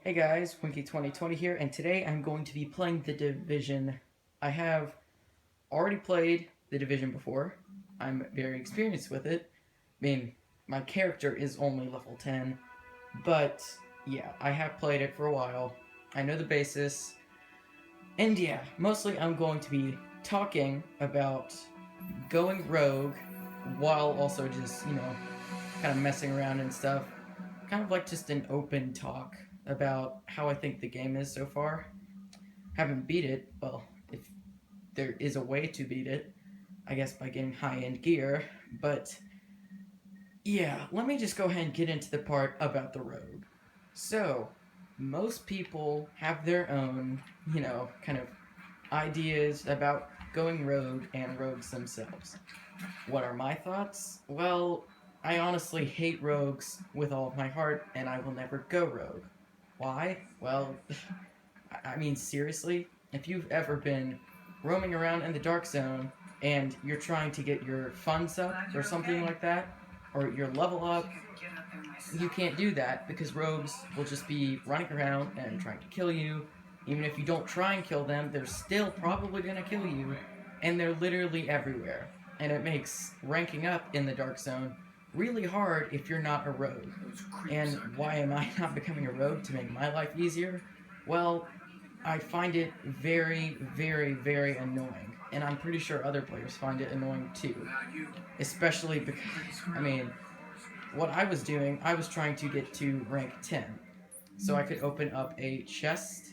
Hey guys, Winky2020 here, and today I'm going to be playing The Division. I have already played The Division before. I'm very experienced with it. I mean, my character is only level 10, but yeah, I have played it for a while. I know the basis, and yeah, mostly I'm going to be talking about going rogue while also just, kind of messing around and stuff. Kind of like just an open talk about how I think the game is so far. Haven't beat it, well, if there is a way to beat it, I guess by getting high end gear, but yeah, let me just go ahead and get into the part about the rogue. So, most people have their own, kind of ideas about going rogue and rogues themselves. What are my thoughts? Well, I honestly hate rogues with all of my heart, and I will never go rogue. Why? Well, I mean, seriously, if you've ever been roaming around in the dark zone and you're trying to get your funds up or something like that, or your level up, you can't do that because rogues will just be running around and trying to kill you. Even if you don't try and kill them, they're still probably gonna kill you, and they're literally everywhere. And it makes ranking up in the dark zone really hard if you're not a rogue. And why am I not becoming a rogue to make my life easier? Well, I find it very, very, very annoying. And I'm pretty sure other players find it annoying too. Especially because, I mean, what I was doing, I was trying to get to rank 10. So I could open up a chest,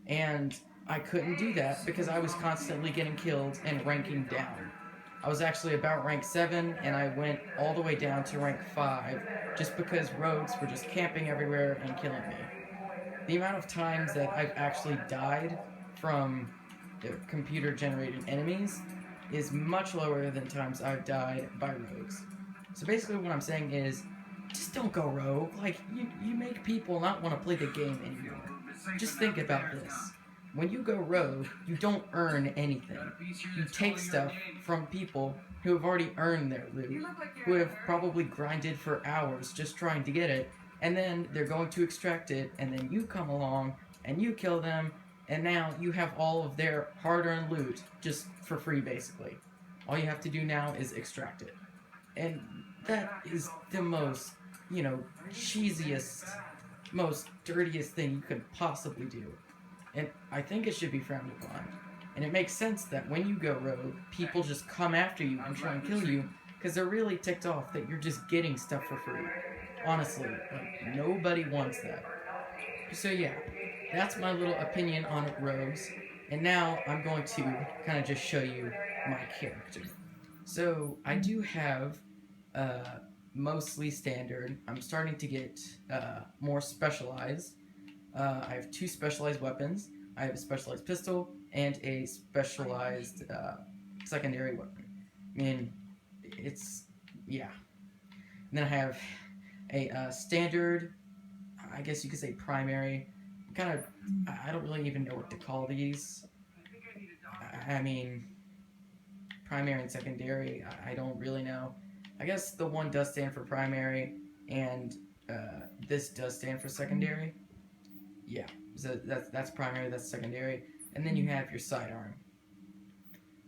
and I couldn't do that because I was constantly getting killed and ranking down. I was actually about rank 7, and I went all the way down to rank 5 just because rogues were just camping everywhere and killing me. The amount of times that I've actually died from computer generated enemies is much lower than times I've died by rogues. So basically, what I'm saying is just don't go rogue. Like, you make people not want to play the game anymore. Just think about this. When you go rogue, you don't earn anything. You take stuff from people who have already earned their loot, who have probably grinded for hours just trying to get it, and then they're going to extract it, and then you come along and you kill them, and now you have all of their hard-earned loot just for free, basically. All you have to do now is extract it. And that is the most, cheesiest, most dirtiest thing you could possibly do. And I think it should be frowned upon. And it makes sense that when you go rogue, people just come after you and try and kill you because they're really ticked off that you're just getting stuff for free. Honestly, like, nobody wants that. So yeah, that's my little opinion on rogues. And now I'm going to kind of just show you my character. So I do have uh, mostly standard. I'm starting to get more specialized. I have two specialized weapons. I have a specialized pistol and a specialized secondary weapon. I mean, it's yeah. And then I have a standard. I guess you could say primary. Kind of. I don't really even know what to call these. I mean, primary and secondary. I don't really know. I guess the one does stand for primary, and this does stand for secondary. Yeah, so that's primary, that's secondary, and then you have your sidearm.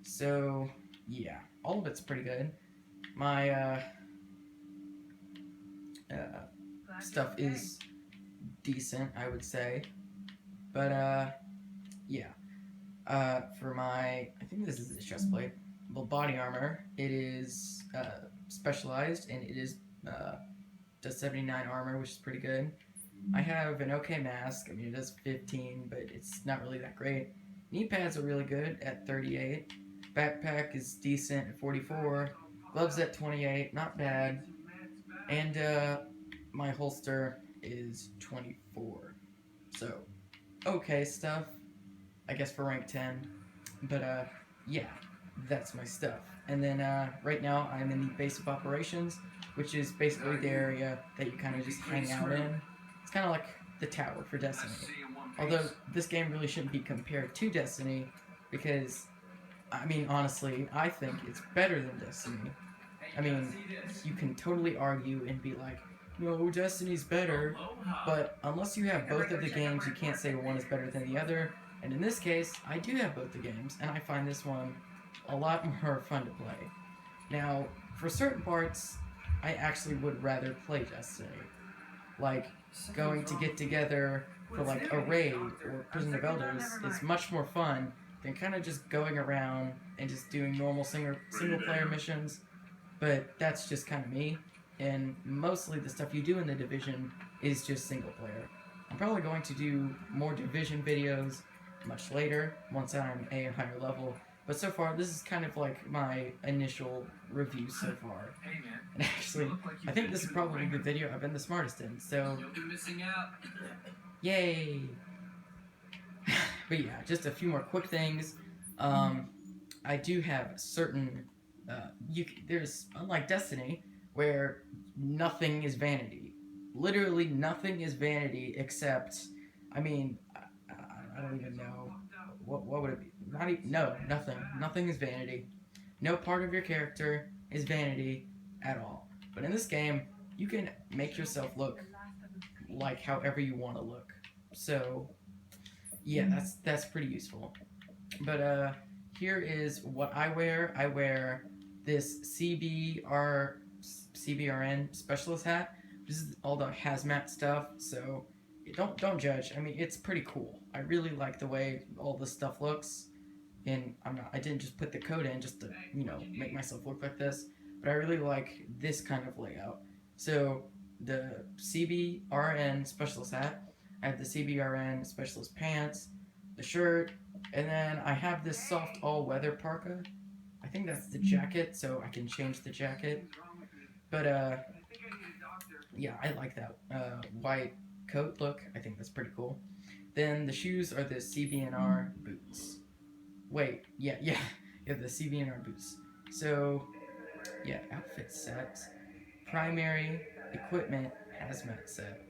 So yeah, all of it's pretty good. My stuff is decent, I would say, but yeah. For my, I think this is the chest plate. Well, body armor. It is specialized, and it is does 79 armor, which is pretty good. I have an okay mask. I mean, it does 15, but it's not really that great. Knee pads are really good at 38. Backpack is decent at 44. Gloves at 28, not bad. And my holster is 24. So, okay stuff, I guess, for rank 10. But yeah, that's my stuff. And then right now I'm in the base of operations, which is basically the area that you kind of just hang out in. It's kind of like the tower for Destiny. Although this game really shouldn't be compared to Destiny, because I mean, honestly, I think it's better than Destiny. I mean, you can totally argue and be like, no, Destiny's better. But unless you have both of the games, you can't say one is better than the other. And in this case, I do have both the games, and I find this one a lot more fun to play. Now, for certain parts, I actually would rather play Destiny. Like, going to get together for like a raid or Prison of Elders is much more fun than kind of just going around and just doing normal single player missions. But that's just kind of me, and mostly the stuff you do in the Division is just single player. I'm probably going to do more Division videos much later once I'm a higher level. But so far, this is kind of like my initial review so far. And actually, I think this is probably the video I've been the smartest in, so... Yay! But yeah, just a few more quick things. I do have certain... there's, unlike Destiny, where nothing is vanity. Literally nothing is vanity except... I mean, I don't even know. What would it be? Not even, no, nothing. Nothing is vanity. No part of your character is vanity at all. But in this game, you can make yourself look like however you want to look. So, yeah, that's pretty useful. But here is what I wear. I wear this CBRN specialist hat. This is all the hazmat stuff. So don't judge. I mean, it's pretty cool. I really like the way all this stuff looks. And I didn't just put the code in just to, make myself look like this, but I really like this kind of layout. So the CBRN specialist hat, I have the CBRN specialist pants, the shirt, and then I have this soft all-weather parka. I think that's the jacket, so I can change the jacket. But yeah, I like that white coat look. I think that's pretty cool. Then the shoes are the CBNR boots. Wait, yeah, the CBNR boots. So, yeah, outfit set, primary equipment hazmat set.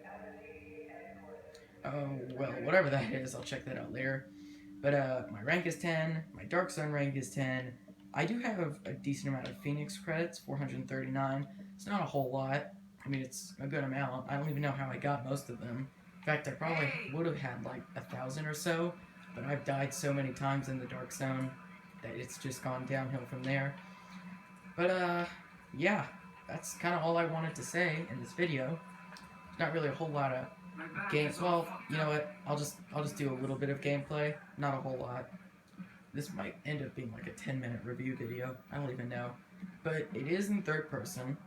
Oh, well, whatever that is, I'll check that out later. But my rank is 10, my Dark Zone rank is 10. I do have a decent amount of Phoenix credits, 439. It's not a whole lot. I mean, it's a good amount. I don't even know how I got most of them. In fact, I probably would have had like 1,000 or so. But I've died so many times in the Dark Zone that it's just gone downhill from there. But, yeah, that's kind of all I wanted to say in this video. Not really a whole lot of game. Well, you know what? I'll just do a little bit of gameplay. Not a whole lot. This might end up being like a 10-minute review video. I don't even know. But it is in third person.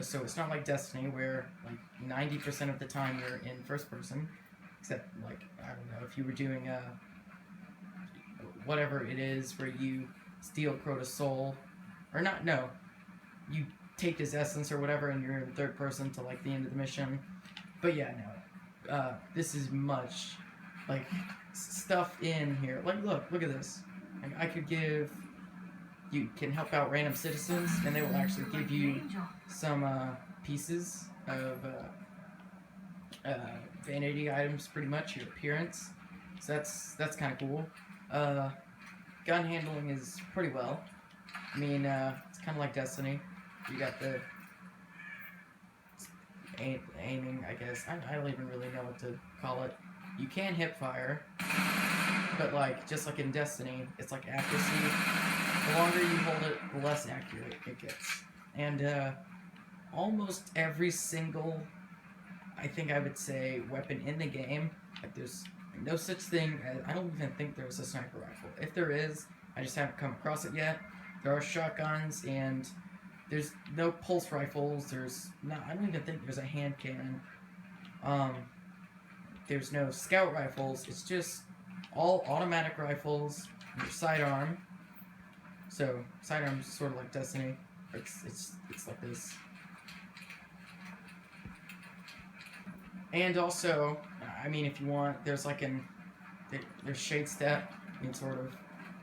So it's not like Destiny where like 90% of the time you're in first person. Except, like, I don't know, if you were doing whatever it is where you steal Crota's soul, or not, no, you take his essence or whatever and you're in third person to like the end of the mission. But yeah, no, this is much, like, stuff in here, like, look at this. Like, I could give, you can help out random citizens and they will actually give you some pieces of vanity items, pretty much, your appearance. So that's kind of cool. Gun handling is pretty well. I mean, it's kind of like Destiny. You got the aiming, I guess. I don't even really know what to call it. You can hip fire, but like, just like in Destiny, it's like accuracy. The longer you hold it, the less accurate it gets. And almost every single, I think I would say, weapon in the game, like there's no such thing as, I don't even think there's a sniper rifle. If there is, I just haven't come across it yet. There are shotguns, and there's no pulse rifles, I don't even think there's a hand cannon. There's no scout rifles, it's just all automatic rifles, and your sidearm. So, sidearm's sort of like Destiny. It's like this. And also, I mean, if you want, there's like there's shade step, I mean, sort of.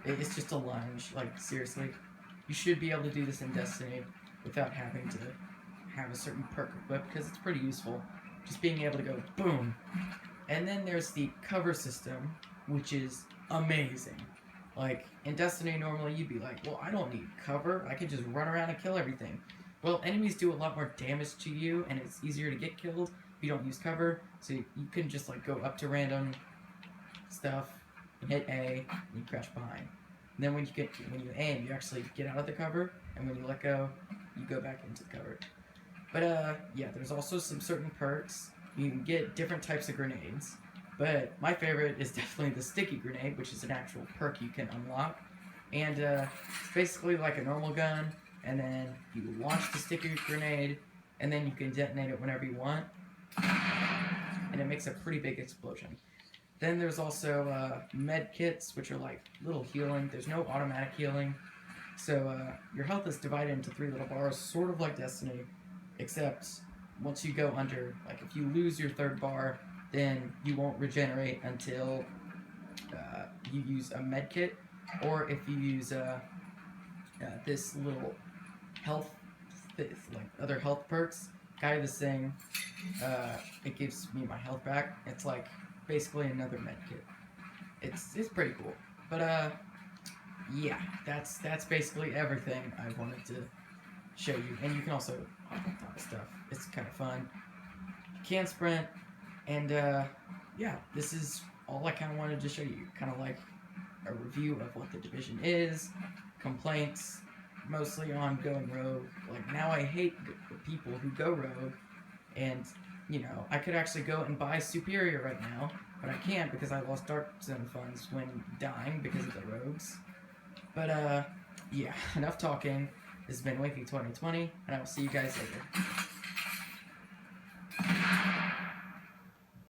It's just a lunge, like, seriously. You should be able to do this in Destiny without having to have a certain perk equipped, because it's pretty useful. Just being able to go, boom. And then there's the cover system, which is amazing. Like, in Destiny, normally you'd be like, well, I don't need cover. I could just run around and kill everything. well, enemies do a lot more damage to you, and it's easier to get killed if you don't use cover. So you can just like go up to random stuff, and hit A, and you crouch behind. And then when you aim, you actually get out of the cover, and when you let go, you go back into the cover. But yeah, there's also some certain perks. You can get different types of grenades, but my favorite is definitely the sticky grenade, which is an actual perk you can unlock. And it's basically like a normal gun, and then you launch the sticky grenade, and then you can detonate it whenever you want, and it makes a pretty big explosion. Then there's also med kits, which are like little healing. There's no automatic healing, so your health is divided into 3 little bars, sort of like Destiny, except once you go under, like if you lose your 3rd bar, then you won't regenerate until you use a med kit, or if you use this little health, like other health perks. Guy, this thing, it gives me my health back. It's like basically another med kit. It's pretty cool. But yeah, that's basically everything I wanted to show you. And you can also hop on top of stuff. It's kind of fun. You can sprint, and yeah, this is all I kind of wanted to show you. Kind of like a review of what the Division is, complaints, mostly on going rogue. Like, now I hate the people who go rogue, and, you know, I could actually go and buy Superior right now, but I can't because I lost Dark Zone funds when dying because of the rogues. But, yeah, enough talking. This has been Winky2020, and I will see you guys later.